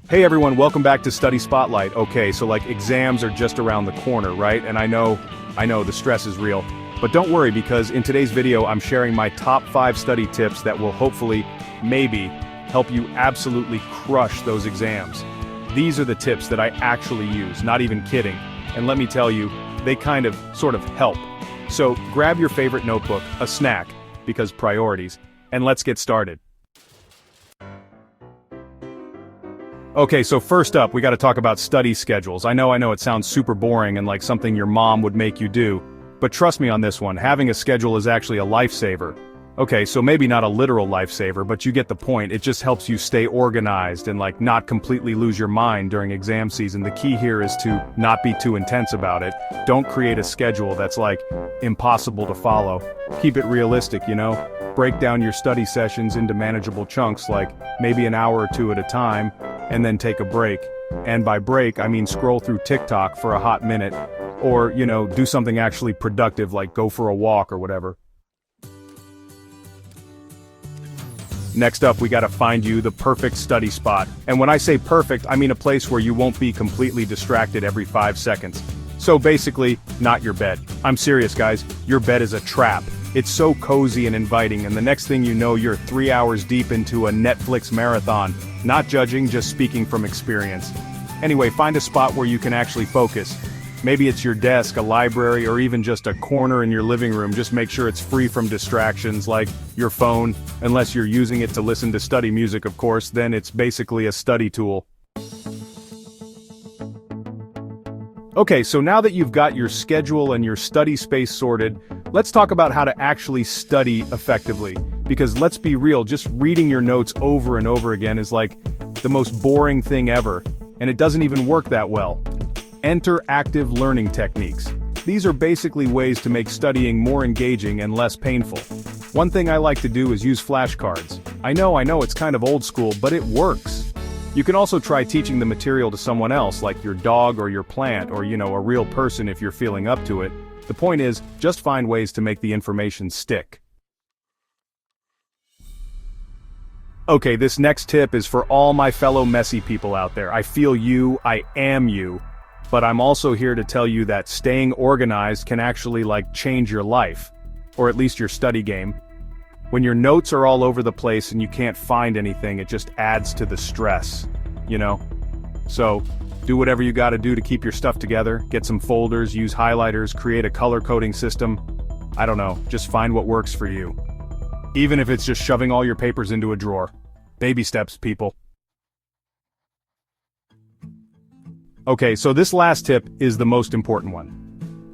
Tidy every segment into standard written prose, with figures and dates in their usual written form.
Hey everyone, welcome back to Study Spotlight. Okay, so exams are just around the corner, right? And I know, the stress is real. But don't worry, because in today's video I'm sharing my top 5 study tips that will hopefully, maybe, help you absolutely crush those exams. These are the tips that I actually use, not even kidding. And let me tell you, they sort of help. So grab your favorite notebook, a snack, because priorities, and let's get started. Okay, so first up, we gotta talk about study schedules. I know it sounds super boring and like something your mom would make you do, but trust me on this one, having a schedule is actually a lifesaver. Okay, so maybe not a literal lifesaver, but you get the point. It just helps you stay organized and not completely lose your mind during exam season. The key here is to not be too intense about it. Don't create a schedule that's impossible to follow. Keep it realistic, Break down your study sessions into manageable chunks, like maybe an hour or two at a time, and then take a break. And by break, I mean scroll through TikTok for a hot minute, or, do something actually productive like go for a walk or whatever. Next up, we gotta find you the perfect study spot. And when I say perfect, I mean a place where you won't be completely distracted every 5 seconds. So basically, not your bed. I'm serious, guys, your bed is a trap. It's so cozy and inviting, and the next thing you know, you're 3 hours deep into a Netflix marathon. Not judging, just speaking from experience. Anyway, find a spot where you can actually focus. Maybe it's your desk, a library, or even just a corner in your living room. Just make sure it's free from distractions like your phone, unless you're using it to listen to study music, of course, then it's basically a study tool. Okay, so now that you've got your schedule and your study space sorted, let's talk about how to actually study effectively. Because let's be real, just reading your notes over and over again is the most boring thing ever, and it doesn't even work that well. Enter active learning techniques. These are basically ways to make studying more engaging and less painful. One thing I like to do is use flashcards. I know it's kind of old school, but it works. You can also try teaching the material to someone else, like your dog or your plant, or a real person if you're feeling up to it. The point is, just find ways to make the information stick. Okay, this next tip is for all my fellow messy people out there. I feel you, I am you. But I'm also here to tell you that staying organized can actually change your life. Or at least your study game. When your notes are all over the place and you can't find anything, it just adds to the stress, So, do whatever you gotta do to keep your stuff together, get some folders, use highlighters, create a color coding system. I don't know, just find what works for you. Even if it's just shoving all your papers into a drawer. Baby steps, people. Okay, so this last tip is the most important one.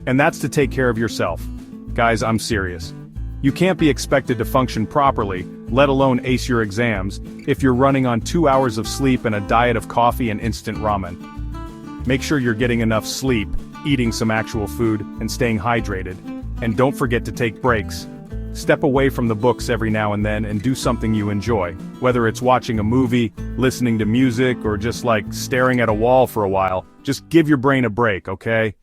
And that's to take care of yourself. Guys, I'm serious. You can't be expected to function properly, let alone ace your exams, if you're running on 2 hours of sleep and a diet of coffee and instant ramen. Make sure you're getting enough sleep, eating some actual food, and staying hydrated. And don't forget to take breaks. Step away from the books every now and then and do something you enjoy, whether it's watching a movie, listening to music, or just staring at a wall for a while. Just give your brain a break, okay?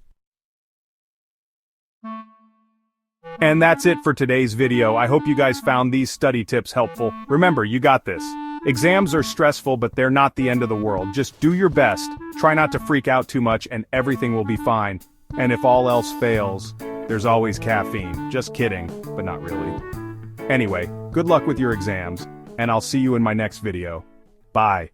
And that's it for today's video. I hope you guys found these study tips helpful. Remember, you got this. Exams are stressful, but they're not the end of the world. Just do your best, try not to freak out too much, and everything will be fine. And if all else fails, there's always caffeine. Just kidding, but not really. Anyway, good luck with your exams, and I'll see you in my next video. Bye.